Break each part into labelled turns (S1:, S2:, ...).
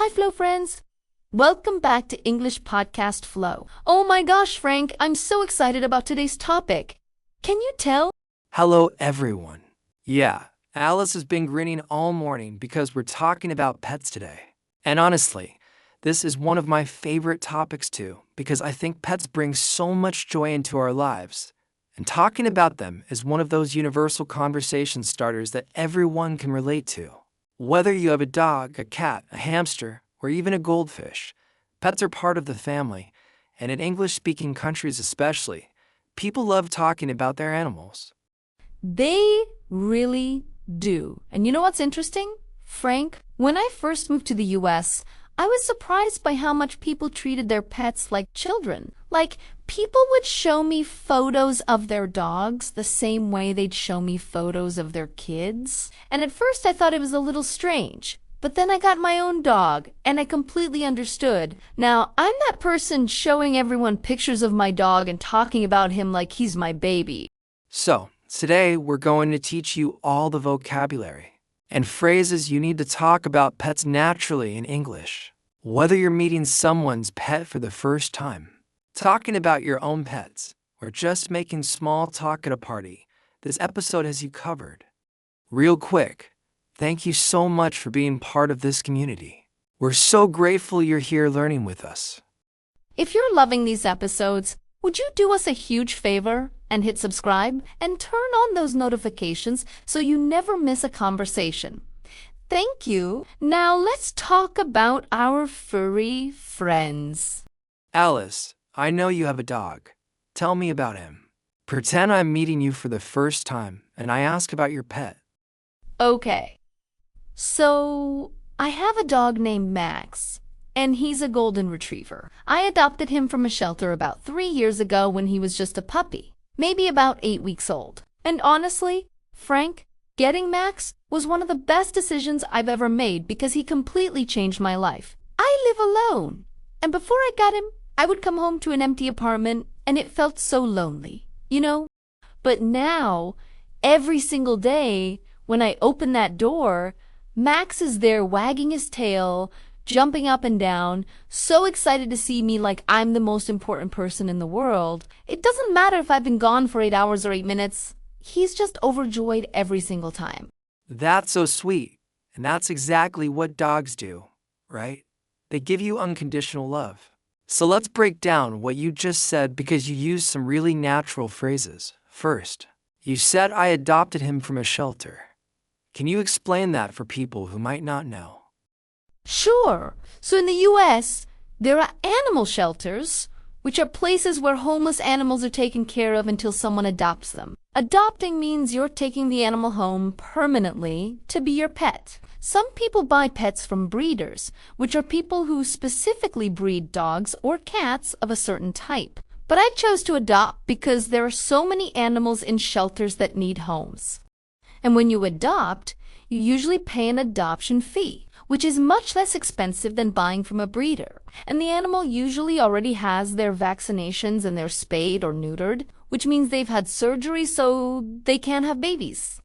S1: Hi, Flow friends. Welcome back to English Podcast Flow. Oh my gosh, Frank, I'm so excited about today's topic. Can you tell?
S2: Hello, everyone. Yeah, Alice has been grinning all morning because we're talking about pets today. And honestly, this is one of my favorite topics too, because I think pets bring so much joy into our lives. And talking about them is one of those universal conversation starters that everyone can relate to. Whether you have a dog, a cat, a hamster, or even a goldfish, pets are part of the family, and in English-speaking countries especially, people love talking about their animals.
S1: They really do. And you know what's interesting? Frank, when I first moved to the US, I was surprised by how much people treated their pets like children. Like, people would show me photos of their dogs the same way they'd show me photos of their kids. And at first I thought it was a little strange. But then I got my own dog, and I completely understood. Now, I'm that person showing everyone pictures of my dog and talking about him like he's my baby.
S2: So, today we're going to teach you all the vocabulary and phrases you need to talk about pets naturally in English. Whether you're meeting someone's pet for the first time, talking about your own pets, or just making small talk at a party, this episode has you covered. Real quick, thank you so much for being part of this community. We're so grateful you're here learning with us.
S1: If you're loving these episodes, would you do us a huge favor and hit subscribe and turn on those notifications so you never miss a conversation? Thank you. Now let's talk about our furry friends.
S2: Alice, I know you have a dog. Tell me about him. Pretend I'm meeting you for the first time and I ask about your pet.
S1: Okay. So, I have a dog named Max, and he's a golden retriever. I adopted him from a shelter about 3 years ago when he was just a puppy, maybe about 8 weeks old. And honestly, Frank, getting Max was one of the best decisions I've ever made because he completely changed my life. I live alone, and before I got him, I would come home to an empty apartment, and it felt so lonely, you know? But now, every single day, when I open that door, Max is there wagging his tail, jumping up and down, so excited to see me like I'm the most important person in the world. It doesn't matter if I've been gone for 8 hours or 8 minutes. He's just overjoyed every single time.
S2: That's so sweet, and that's exactly what dogs do, right? They give you unconditional love. So let's break down what you just said because you used some really natural phrases. First, you said I adopted him from a shelter. Can you explain that for people who might not know?
S1: Sure. So in the US, there are animal shelters, which are places where homeless animals are taken care of until someone adopts them. Adopting means you're taking the animal home permanently to be your pet. Some people buy pets from breeders, which are people who specifically breed dogs or cats of a certain type. But I chose to adopt because there are so many animals in shelters that need homes. And when you adopt, you usually pay an adoption fee, which is much less expensive than buying from a breeder. And the animal usually already has their vaccinations and they're spayed or neutered, which means they've had surgery so they can't have babies.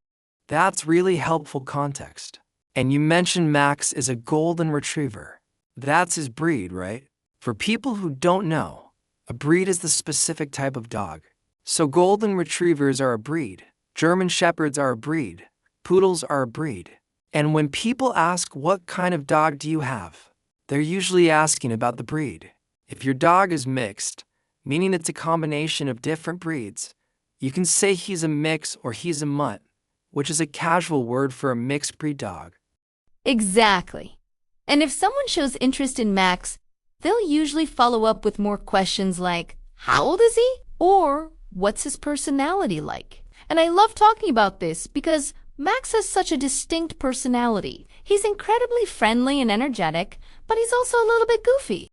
S2: That's really helpful context. And you mentioned Max is a golden retriever. That's his breed, right? For people who don't know, a breed is the specific type of dog. So golden retrievers are a breed. German shepherds are a breed. Poodles are a breed. And when people ask what kind of dog do you have, they're usually asking about the breed. If your dog is mixed, meaning it's a combination of different breeds, you can say he's a mix or he's a mutt, which is a casual word for a mixed breed dog.
S1: Exactly. And if someone shows interest in Max, they'll usually follow up with more questions like, how old is he? Or, what's his personality like? And I love talking about this because Max has such a distinct personality. He's incredibly friendly and energetic, but he's also a little bit goofy.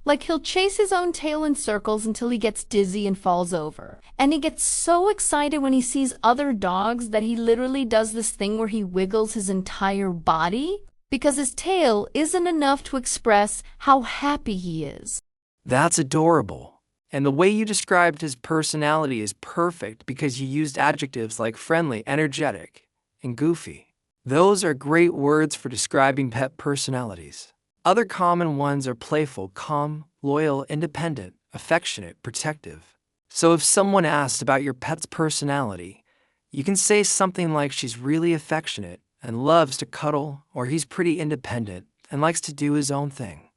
S1: Like he'll chase his own tail in circles until he gets dizzy and falls over. And he gets so excited when he sees other dogs that he literally does this thing where he wiggles his entire body because his tail isn't enough to express how happy he is.
S2: That's adorable. And the way you described his personality is perfect because you used adjectives like friendly, energetic, and goofy. Those are great words for describing pet personalities. Other common ones are playful, calm, loyal, independent, affectionate, protective. So if someone asks about your pet's personality, you can say something like she's really affectionate and loves to cuddle, or he's pretty independent and likes to do his own thing.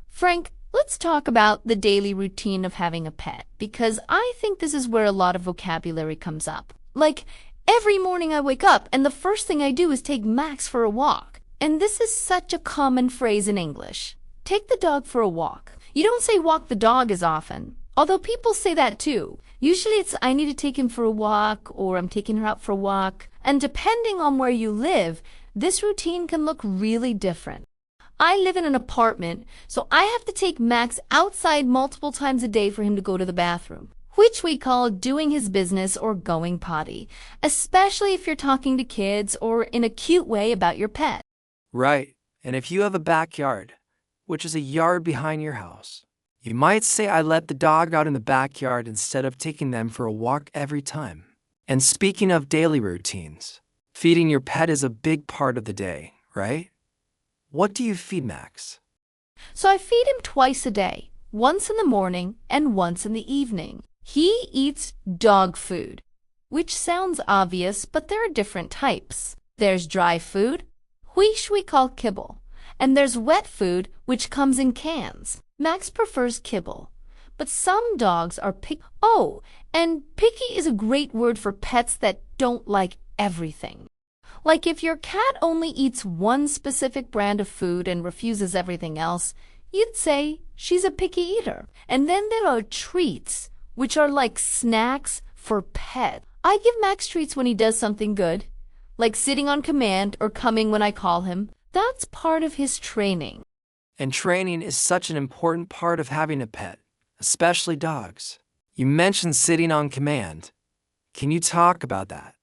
S1: Frank, let's talk about the daily routine of having a pet, because I think this is where a lot of vocabulary comes up. Like, every morning I wake up and the first thing I do is take Max for a walk. And this is such a common phrase in English. Take the dog for a walk. You don't say walk the dog as often, although people say that too. Usually it's I need to take him for a walk or I'm taking her out for a walk. And depending on where you live, this routine can look really different. I live in an apartment, so I have to take Max outside multiple times a day for him to go to the bathroom, which we call doing his business or going potty, especially if you're talking to kids or in a cute way about your pet.
S2: Right, and if you have a backyard, which is a yard behind your house, you might say I let the dog out in the backyard instead of taking them for a walk every time. And speaking of daily routines, feeding your pet is a big part of the day, right? What do you feed Max?
S1: So I feed him twice a day, once in the morning and once in the evening. He eats dog food, which sounds obvious, but there are different types. There's dry food, which we call kibble, and there's wet food, which comes in cans. Max prefers kibble, but some dogs are picky. Oh, and picky is a great word for pets that don't like everything. Like if your cat only eats one specific brand of food and refuses everything else, you'd say she's a picky eater. And then there are treats, which are like snacks for pets. I give Max treats when he does something good, like sitting on command or coming when I call him. That's part of his training.
S2: And training is such an important part of having a pet, especially dogs. You mentioned sitting on command. Can you talk about that?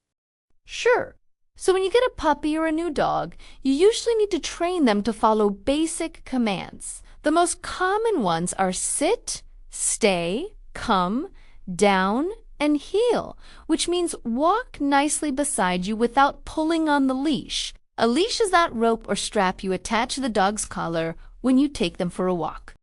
S1: Sure. So when you get a puppy or a new dog, you usually need to train them to follow basic commands. The most common ones are sit, stay, come, down, and heel, which means walk nicely beside you without pulling on the leash. A leash is that rope or strap you attach to the dog's collar when you take them for a walk.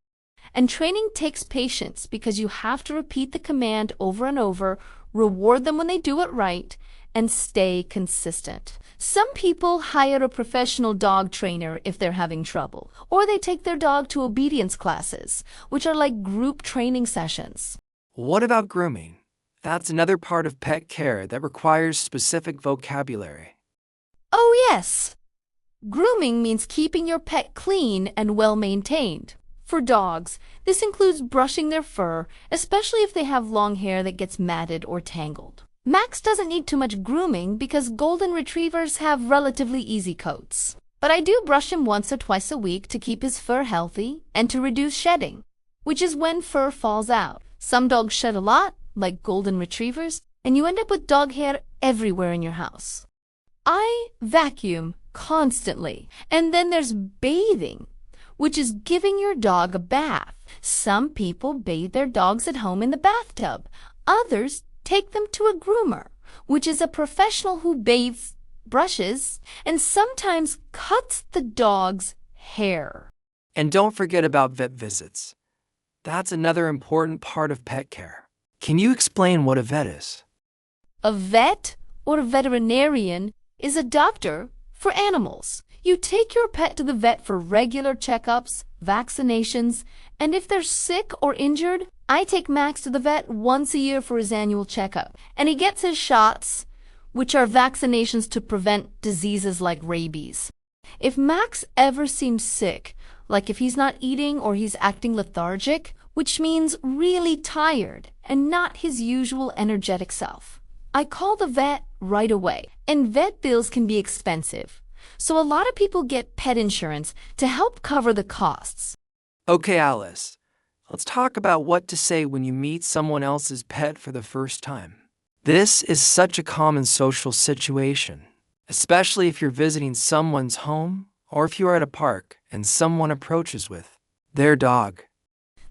S1: And training takes patience because you have to repeat the command over and over, reward them when they do it right, and stay consistent. Some people hire a professional dog trainer if they're having trouble, or they take their dog to obedience classes, which are like group training sessions.
S2: What about grooming? That's another part of pet care that requires specific vocabulary.
S1: Oh, yes. Grooming means keeping your pet clean and well-maintained. For dogs, this includes brushing their fur, especially if they have long hair that gets matted or tangled. Max doesn't need too much grooming because golden retrievers have relatively easy coats. But I do brush him once or twice a week to keep his fur healthy and to reduce shedding, which is when fur falls out. Some dogs shed a lot, like golden retrievers, and you end up with dog hair everywhere in your house. I vacuum constantly. And then there's bathing, which is giving your dog a bath. Some people bathe their dogs at home in the bathtub. Others take them to a groomer, which is a professional who bathes, brushes, and sometimes cuts the dog's hair.
S2: And don't forget about vet visits. That's another important part of pet care. Can you explain what a vet is?
S1: A vet or a veterinarian is a doctor for animals. You take your pet to the vet for regular checkups, vaccinations, and if they're sick or injured, I take Max to the vet once a year for his annual checkup. And he gets his shots, which are vaccinations to prevent diseases like rabies. If Max ever seems sick, like if he's not eating or he's acting lethargic, which means really tired and not his usual energetic self, I call the vet right away. And vet bills can be expensive, so a lot of people get pet insurance to help cover the costs.
S2: Okay, Alice, let's talk about what to say when you meet someone else's pet for the first time. This is such a common social situation, especially if you're visiting someone's home or if you're at a park and someone approaches with their dog.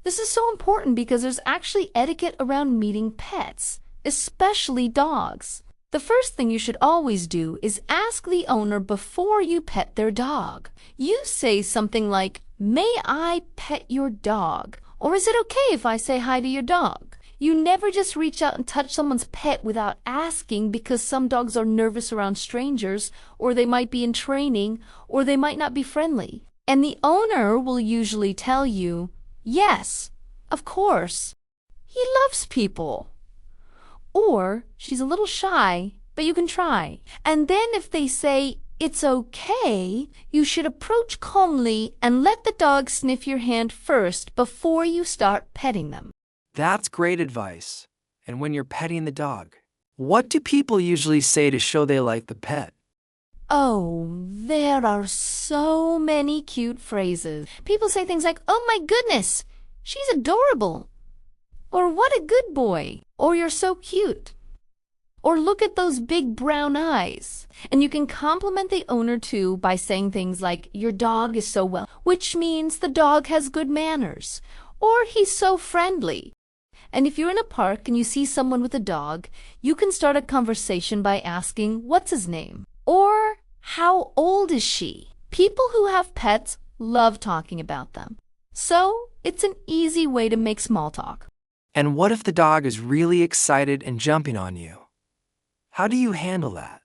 S1: This is so important because there's actually etiquette around meeting pets, especially dogs. The first thing you should always do is ask the owner before you pet their dog. You say something like, May I pet your dog? Or is it okay if I say hi to your dog? You never just reach out and touch someone's pet without asking, because some dogs are nervous around strangers, or they might be in training, or they might not be friendly. And the owner will usually tell you, yes, of course. He loves people. Or she's a little shy, but you can try. And then if they say it's okay, you should approach calmly and let the dog sniff your hand first before you start petting them.
S2: That's great advice. And when you're petting the dog, what do people usually say to show they like the pet?
S1: Oh, there are so many cute phrases. People say things like, "Oh my goodness, she's adorable." Or "what a good boy." Or "you're so cute." Or "look at those big brown eyes." And you can compliment the owner too by saying things like, "your dog is so well," which means the dog has good manners. Or "he's so friendly." And if you're in a park and you see someone with a dog, you can start a conversation by asking, "what's his name?" Or "how old is she?" People who have pets love talking about them. So it's an easy way to make small talk.
S2: And what if the dog is really excited and jumping on you? How do you handle that?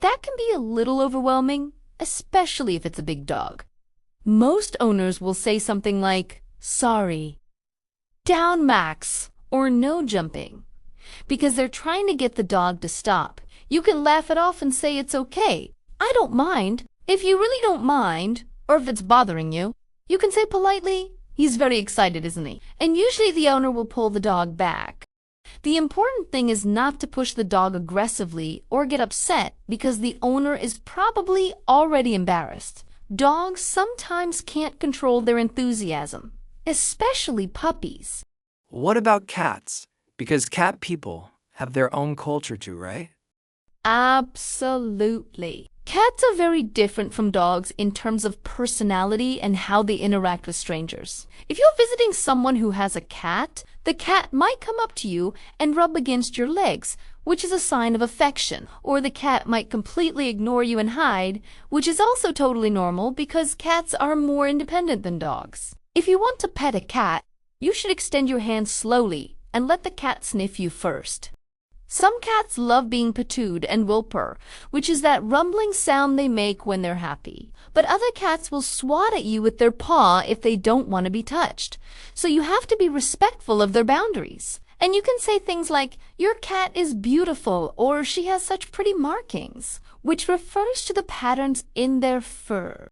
S1: That can be a little overwhelming, especially if it's a big dog. Most owners will say something like, "sorry," "down, Max," or "no jumping," because they're trying to get the dog to stop. You can laugh it off and say it's okay. "I don't mind." If you really don't mind, or if it's bothering you, you can say politely, "he's very excited, isn't he?" And usually the owner will pull the dog back. The important thing is not to push the dog aggressively or get upset, because the owner is probably already embarrassed. Dogs sometimes can't control their enthusiasm, especially puppies.
S2: What about cats? Because cat people have their own culture too, right?
S1: Absolutely. Cats are very different from dogs in terms of personality and how they interact with strangers. If you're visiting someone who has a cat, the cat might come up to you and rub against your legs, which is a sign of affection. Or the cat might completely ignore you and hide, which is also totally normal because cats are more independent than dogs. If you want to pet a cat, you should extend your hand slowly and let the cat sniff you first. Some cats love being patooed and will purr, which is that rumbling sound they make when they're happy. But other cats will swat at you with their paw if they don't want to be touched. So you have to be respectful of their boundaries. And you can say things like, "your cat is beautiful," or "she has such pretty markings," which refers to the patterns in their fur.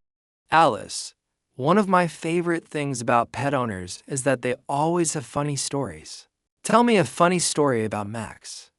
S2: Alice, one of my favorite things about pet owners is that they always have funny stories. Tell me a funny story about Max.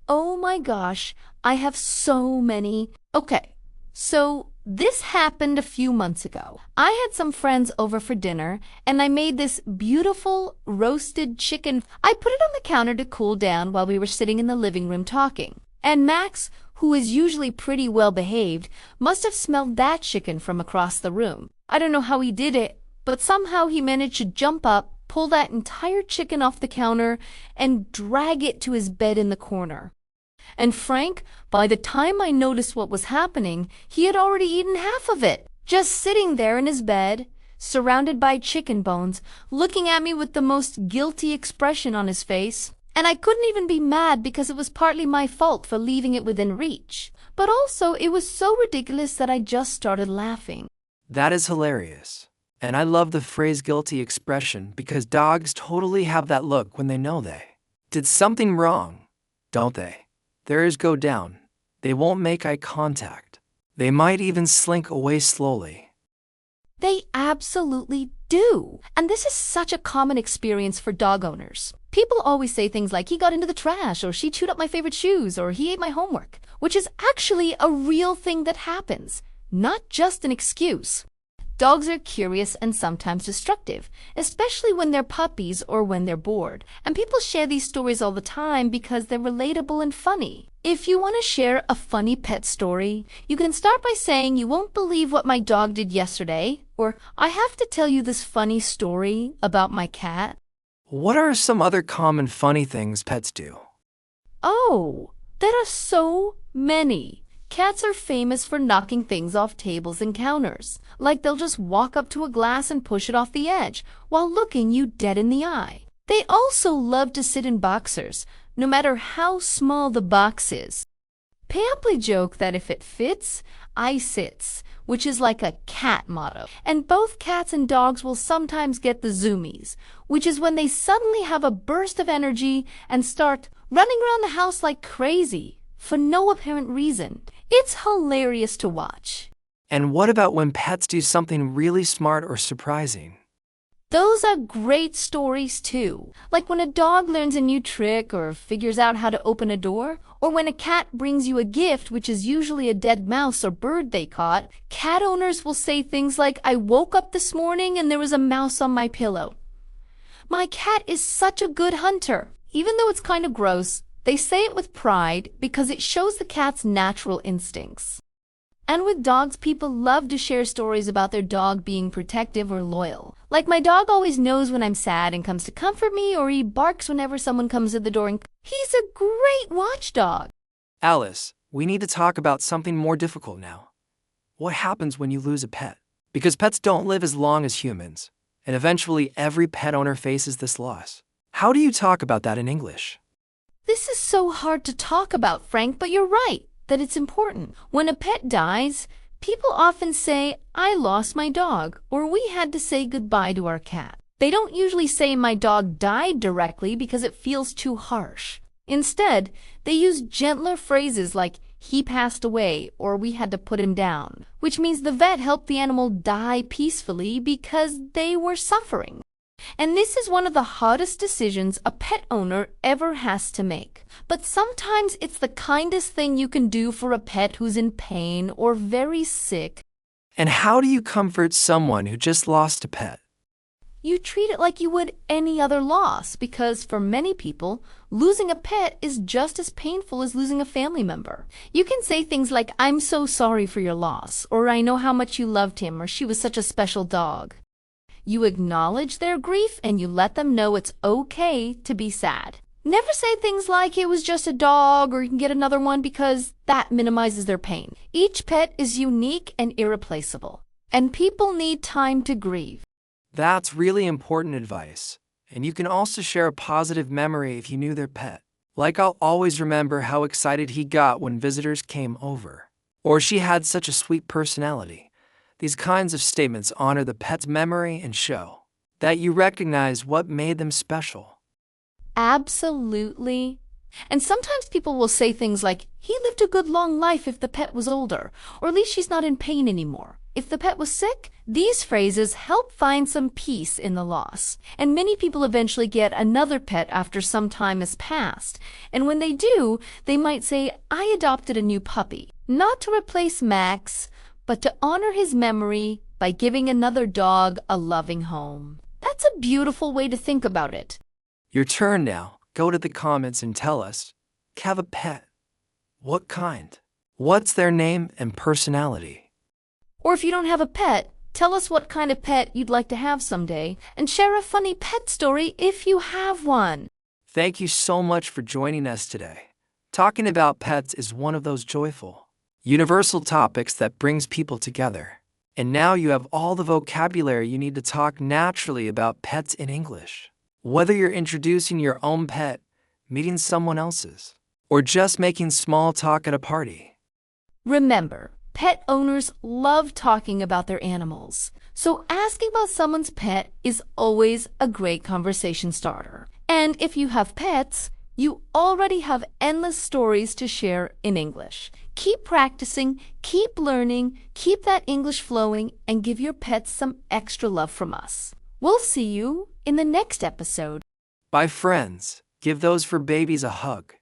S1: Oh my gosh, I have so many. Okay, so this happened a few months ago. I had some friends over for dinner, and I made this beautiful roasted chicken. I put it on the counter to cool down while we were sitting in the living room talking. And Max, who is usually pretty well behaved, must have smelled that chicken from across the room. I don't know how he did it, but somehow he managed to jump up, pull that entire chicken off the counter, and drag it to his bed in the corner. And Frank, by the time I noticed what was happening, he had already eaten half of it, just sitting there in his bed, surrounded by chicken bones, looking at me with the most guilty expression on his face. And I couldn't even be mad because it was partly my fault for leaving it within reach. But also it was so ridiculous that I just started laughing.
S2: That is hilarious. And I love the phrase guilty expression because dogs totally have that look when they know they did something wrong, don't they? Their ears go down. They won't make eye contact. They might even slink away slowly.
S1: They absolutely do. And this is such a common experience for dog owners. People always say things like, "he got into the trash," or "she chewed up my favorite shoes," or "he ate my homework," which is actually a real thing that happens, not just an excuse. Dogs are curious and sometimes destructive, especially when they're puppies or when they're bored. And people share these stories all the time because they're relatable and funny. If you want to share a funny pet story, you can start by saying, "you won't believe what my dog did yesterday," or "I have to tell you this funny story about my cat."
S2: What are some other common funny things pets do?
S1: Oh, there are so many. Cats are famous for knocking things off tables and counters. Like they'll just walk up to a glass and push it off the edge while looking you dead in the eye. They also love to sit in boxers, no matter how small the box is. People joke that if it fits, I sits, which is like a cat motto. And both cats and dogs will sometimes get the zoomies, which is when they suddenly have a burst of energy and start running around the house like crazy for no apparent reason. It's hilarious to watch.
S2: And what about when pets do something really smart or surprising?
S1: Those are great stories too. Like when a dog learns a new trick or figures out how to open a door, or when a cat brings you a gift, which is usually a dead mouse or bird they caught. Cat owners will say things like, "I woke up this morning and there was a mouse on my pillow." My cat is such a good hunter. Even though it's kind of gross, they say it with pride because it shows the cat's natural instincts. And with dogs, people love to share stories about their dog being protective or loyal. Like my dog always knows when I'm sad and comes to comfort me, or he barks whenever someone comes to the door, and he's a great watchdog.
S2: Alice, we need to talk about something more difficult now. What happens when you lose a pet? Because pets don't live as long as humans, and eventually every pet owner faces this loss. How do you talk about that in English?
S1: This is so hard to talk about, Frank, but you're right that it's important. When a pet dies, people often say, "I lost my dog," or "we had to say goodbye to our cat." They don't usually say "my dog died" directly because it feels too harsh. Instead, they use gentler phrases like "he passed away" or "we had to put him down," which means the vet helped the animal die peacefully because they were suffering. And this is one of the hardest decisions a pet owner ever has to make. But sometimes it's the kindest thing you can do for a pet who's in pain or very sick.
S2: And how do you comfort someone who just lost a pet?
S1: You treat it like you would any other loss, because for many people, losing a pet is just as painful as losing a family member. You can say things like, "I'm so sorry for your loss," or "I know how much you loved him," or "she was such a special dog." You acknowledge their grief and you let them know it's okay to be sad. Never say things like "it was just a dog" or "you can get another one," because that minimizes their pain. Each pet is unique and irreplaceable, and people need time to grieve.
S2: That's really important advice. And you can also share a positive memory if you knew their pet. Like, "I'll always remember how excited he got when visitors came over," or "she had such a sweet personality." These kinds of statements honor the pet's memory and show that you recognize what made them special.
S1: Absolutely. And sometimes people will say things like, "he lived a good long life if the pet was older," or "at least she's not in pain anymore if the pet was sick." These phrases help find some peace in the loss. And many people eventually get another pet after some time has passed. And when they do, they might say, "I adopted a new puppy," not to replace Max, but to honor his memory by giving another dog a loving home. That's a beautiful way to think about it.
S2: Your turn now. Go to the comments and tell us, have a pet. What kind? What's their name and personality?
S1: Or if you don't have a pet, tell us what kind of pet you'd like to have someday, and share a funny pet story if you have one.
S2: Thank you so much for joining us today. Talking about pets is one of those joyful, universal topics that brings people together. And now you have all the vocabulary you need to talk naturally about pets in English. Whether you're introducing your own pet, meeting someone else's, or just making small talk at a party.
S1: Remember, pet owners love talking about their animals. So asking about someone's pet is always a great conversation starter. And if you have pets, you already have endless stories to share in English. Keep practicing, keep learning, keep that English flowing, and give your pets some extra love from us. We'll see you in the next episode.
S2: Bye, friends. Give those fur babies a hug.